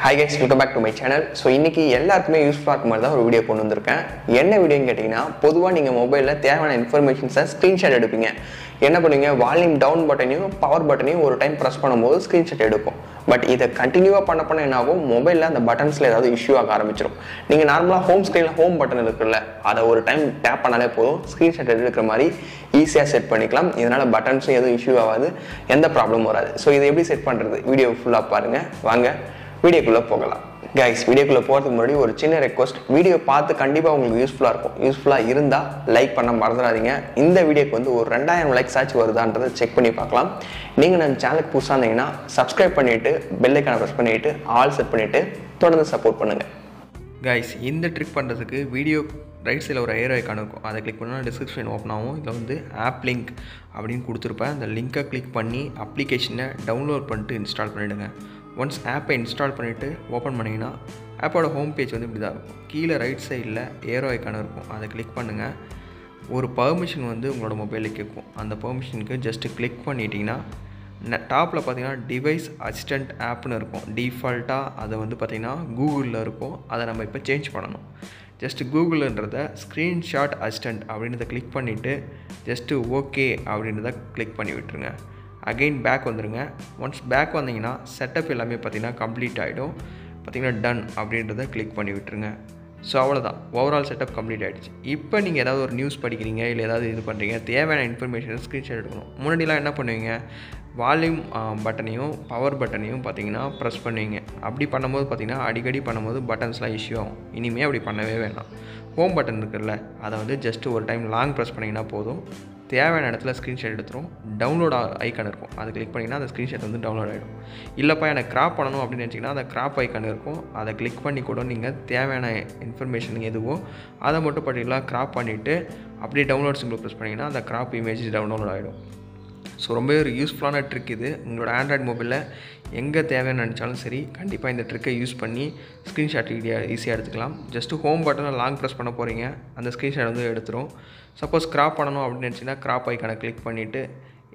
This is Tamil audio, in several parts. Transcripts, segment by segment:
Hi guys, welcome back to my channel. So இன்னைக்கு எல்லாருக்குமே யூஸ்ஃபுல்லா இருக்க மாதிரி தான் ஒரு வீடியோ கொண்டு வந்திருக்கேன். என்ன வீடியோன்னு கேட்டிங்கன்னா, பொதுவா நீங்க மொபைல்ல தேவையான இன்ஃபர்மேஷன்ஸை ஸ்கிரீன்ஷாட் எடுப்பீங்க. என்ன பண்ணுவீங்க, வால்யூம் டவுன் பட்டனையும் பவர் பட்டனையும் ஒரு டைம் ப்ரெஸ் பண்ணும்போது ஸ்கிரீன்ஷாட் எடுக்கும். பட் இதை கண்டினியூவாக பண்ண என்ன ஆகும், மொபைலில் அந்த பட்டன்ஸில் ஏதாவது இஷ்யூ ஆக ஆரம்பிச்சிடும். நீங்கள் நார்மலாக ஹோம் ஸ்க்ரீனில் ஹோம் பட்டன் இருக்குல்ல, அதை ஒரு டைம் டேப் பண்ணாலே போதும், ஸ்க்ரீன்ஷாட் எடுக்கிற மாதிரி ஈஸியாக செட் பண்ணிக்கலாம். இதனால் பட்டன்ஸும் எதுவும் இஷ்யூ ஆகாது, எந்த ப்ராப்ளமும் வராது. ஸோ இதை எப்படி செட் பண்ணுறது, வீடியோ ஃபுல்லாக பாருங்கள். வாங்க வீடியோக்குள்ளே போகலாம். கைஸ், வீடியோக்குள்ளே போகிறதுக்கு முன்னாடி ஒரு சின்ன ரெக்வஸ்ட், வீடியோ பார்த்து கண்டிப்பாக உங்களுக்கு யூஸ்ஃபுல்லாக இருக்கும். யூஸ்ஃபுல்லாக இருந்தால் லைக் பண்ண மறந்துடாதீங்க. இந்த வீடியோக்கு வந்து ஒரு 2000 லைக்ஸ் ஆச்சு வருதான்றதை செக் பண்ணி பார்க்கலாம். நீங்கள் நம்ம சேனலுக்கு புதுசாக இருந்தீங்கன்னா சப்ஸ்கிரைப் பண்ணிவிட்டு பெல் ஐக்கானை ப்ரெஸ் பண்ணிவிட்டு ஆல் செட் பண்ணிவிட்டு தொடர்ந்து சப்போர்ட் பண்ணுங்கள். கைஸ், இந்த ட்ரிக் பண்ணுறதுக்கு வீடியோ ரைட் சைடில் ஒரு ஏரோ ஐக்கான் இருக்கும், அதை கிளிக் பண்ணால் டிஸ்கிரிப்ஷன் ஓப்பன் ஆகும். இதில் வந்து ஆப் லிங்க் அப்படின்னு கொடுத்துருப்பேன். அந்த லிங்க்கை கிளிக் பண்ணி அப்ளிகேஷனை டவுன்லோட் பண்ணிட்டு இன்ஸ்டால் பண்ணிவிடுங்க. ஒன்ஸ் ஆப்பை இன்ஸ்டால் பண்ணிவிட்டு ஓப்பன் பண்ணிங்கன்னா ஆப்போட ஹோம் பேஜ் வந்து இப்படி தான் இருக்கும். கீழே ரைட் சைடில் ஏரோ ஐக்கான் இருக்கும், அதை கிளிக் பண்ணுங்கள். ஒரு பர்மிஷன் வந்து உங்களோட மொபைலில் கேட்கும். அந்த பர்மிஷனுக்கு ஜஸ்ட்டு கிளிக் பண்ணிட்டீங்கன்னா டாப்பில் பார்த்தீங்கன்னா டிவைஸ் அசிஸ்டண்ட் ஆப்னு இருக்கும். டிஃபால்ட்டாக அதை வந்து பார்த்திங்கன்னா கூகுளில் இருக்கும். அதை நம்ம இப்போ சேஞ்ச் பண்ணணும். ஜஸ்ட்டு கூகுள்ன்றதை ஸ்க்ரீன்ஷாட் அசிஸ்டண்ட் அப்படின்றத கிளிக் பண்ணிவிட்டு ஜஸ்ட்டு ஓகே அப்படின்றத கிளிக் பண்ணி விட்டுருங்க. அகெயின் பேக் வந்துடுங்க. ஒன்ஸ் பேக் வந்தீங்கன்னா செட்டப் எல்லாமே பார்த்திங்கன்னா கம்ப்ளீட் ஆகிடும். பார்த்திங்கன்னா டன் அப்படின்றத கிளிக் பண்ணி விட்டுருங்க. ஸோ அவ்வளோதான், ஓவரால் செட்டப் கம்ப்ளீட் ஆகிடுச்சு. இப்போ நீங்கள் ஏதாவது ஒரு நியூஸ் படிக்கிறீங்க, இல்லை ஏதாவது இது பண்ணுறீங்க, தேவையான இன்ஃபர்மேஷன் ஸ்க்ரீன்ஷாட் எடுக்கணும். முன்னாடிலாம் என்ன பண்ணுவீங்க, வால்யூம் பட்டனையும் பவர் பட்டனையும் பார்த்தீங்கன்னா ப்ரெஸ் பண்ணுவீங்க. அப்படி பண்ணும்போது பார்த்திங்கன்னா அடிக்கடி பண்ணும்போது பட்டன்ஸ்லாம் இஷ்யூ ஆகும். இனிமேல் அப்படி பண்ணவே வேணாம். ஹோம் பட்டன் இருக்குல்ல, அதை வந்து ஜஸ்ட்டு ஒரு டைம் லாங் ப்ரெஸ் பண்ணிங்கன்னா போதும், தேவையான இடத்துல ஸ்க்ரீன்ஷாட் எடுத்துரும். டவுன்லோட் ஐக்கான் இருக்கும், அதை கிளிக் பண்ணிங்கன்னா அந்த ஸ்க்ரீன்ஷாட் வந்து டவுன்லோட் ஆகிடும். இல்லைப்பா எனக்கு கிராப் பண்ணணும் அப்படின்னு நினச்சிங்கன்னா அந்த கிராப் ஐக்கான் இருக்கும், அதை கிளிக் பண்ணி கூட நீங்கள் தேவையான இன்ஃபர்மேஷன் எதுவோ அதை மட்டும் பர்டிகுலராக கிராப் பண்ணிவிட்டு அப்படியே டவுன்லோட் சிம்பிள் ப்ரெஸ் பண்ணிங்கன்னா அந்த கிராப் இமேஜ் டவுன்லோட் ஆகிடும். ஸோ ரொம்பவே ஒரு யூஸ்ஃபுல்லான ட்ரிக் இது. உங்களோட ஆண்ட்ராய்டு மொபைலில் எங்கே தேவைன்னு நினச்சாலும் சரி, கண்டிப்பாக இந்த ட்ரிக்கை யூஸ் பண்ணி ஸ்க்ரீன்ஷாட் ஈஸியாக எடுத்துக்கலாம். ஜஸ்ட்டு ஹோம் பட்டனை லாங் ப்ரெஸ் பண்ண போகிறீங்க, அந்த ஸ்க்ரீன்ஷாட் வந்து எடுத்துரும். சப்போஸ் கிராப் பண்ணணும் அப்படின்னு நினச்சிங்கன்னா கிராப் ஐக்கானை கிளிக் பண்ணிவிட்டு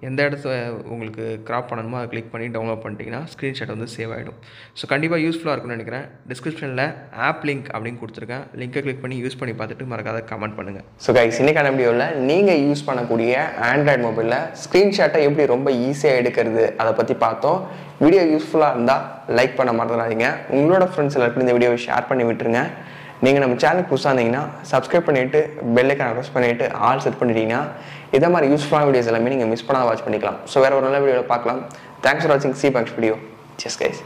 எந்த இடத்துல உங்களுக்கு கிராப் பண்ணணுமோ அதை கிளிக் பண்ணி டவுன்லோட் பண்ணிட்டீங்கன்னா ஸ்க்ரீன்ஷாட் வந்து சேவ் ஆகிடும். ஸோ கண்டிப்பாக யூஸ்ஃபுல்லாக இருக்கும்னு நினைக்கிறேன். டிஸ்கிரிப்ஷனில் ஆப் லிங்க் அப்படின்னு கொடுத்துருக்கேன், லிங்கை கிளிக் பண்ணி யூஸ் பண்ணி பார்த்துட்டு மறக்காத கமெண்ட் பண்ணுங்கள். ஸோ கைஸ், இன்னைக்கான வீடியோவில் நீங்கள் யூஸ் பண்ணக்கூடிய ஆண்ட்ராய்டு மொபைலில் ஸ்க்ரீன்ஷாட்டை எப்படி ரொம்ப ஈஸியாக எடுக்கிறது அதை பற்றி பார்த்தோம். வீடியோ யூஸ்ஃபுல்லாக இருந்தால் லைக் பண்ண மறந்துடாதீங்க. உங்களோட ஃப்ரெண்ட்ஸ் எல்லாருக்கும் இந்த வீடியோவை ஷேர் பண்ணி விட்டுருங்க. நீங்கள் நம்ம சேனலுக்கு புதுசாக இருந்தீங்கன்னா சப்ஸ்கிரைப் பண்ணிவிட்டு பெல் ஐக்கானை ப்ரெஸ் பண்ணிவிட்டு ஆல் செட் பண்ணிட்டீங்கன்னா இதே மாதிரி யூஸ்ஃபுல்லான வீடியோஸ் எல்லாமே நீங்கள் மிஸ் பண்ணாத வாட்ச் பண்ணிக்கலாம். ஸோ வேறு ஒரு நல்ல வீடியோவில் பார்க்கலாம். தேங்க்ஸ் ஃபார் வாட்சிங். சி பேக்ஸ் வீடியோ. செஸ் கைஸ்.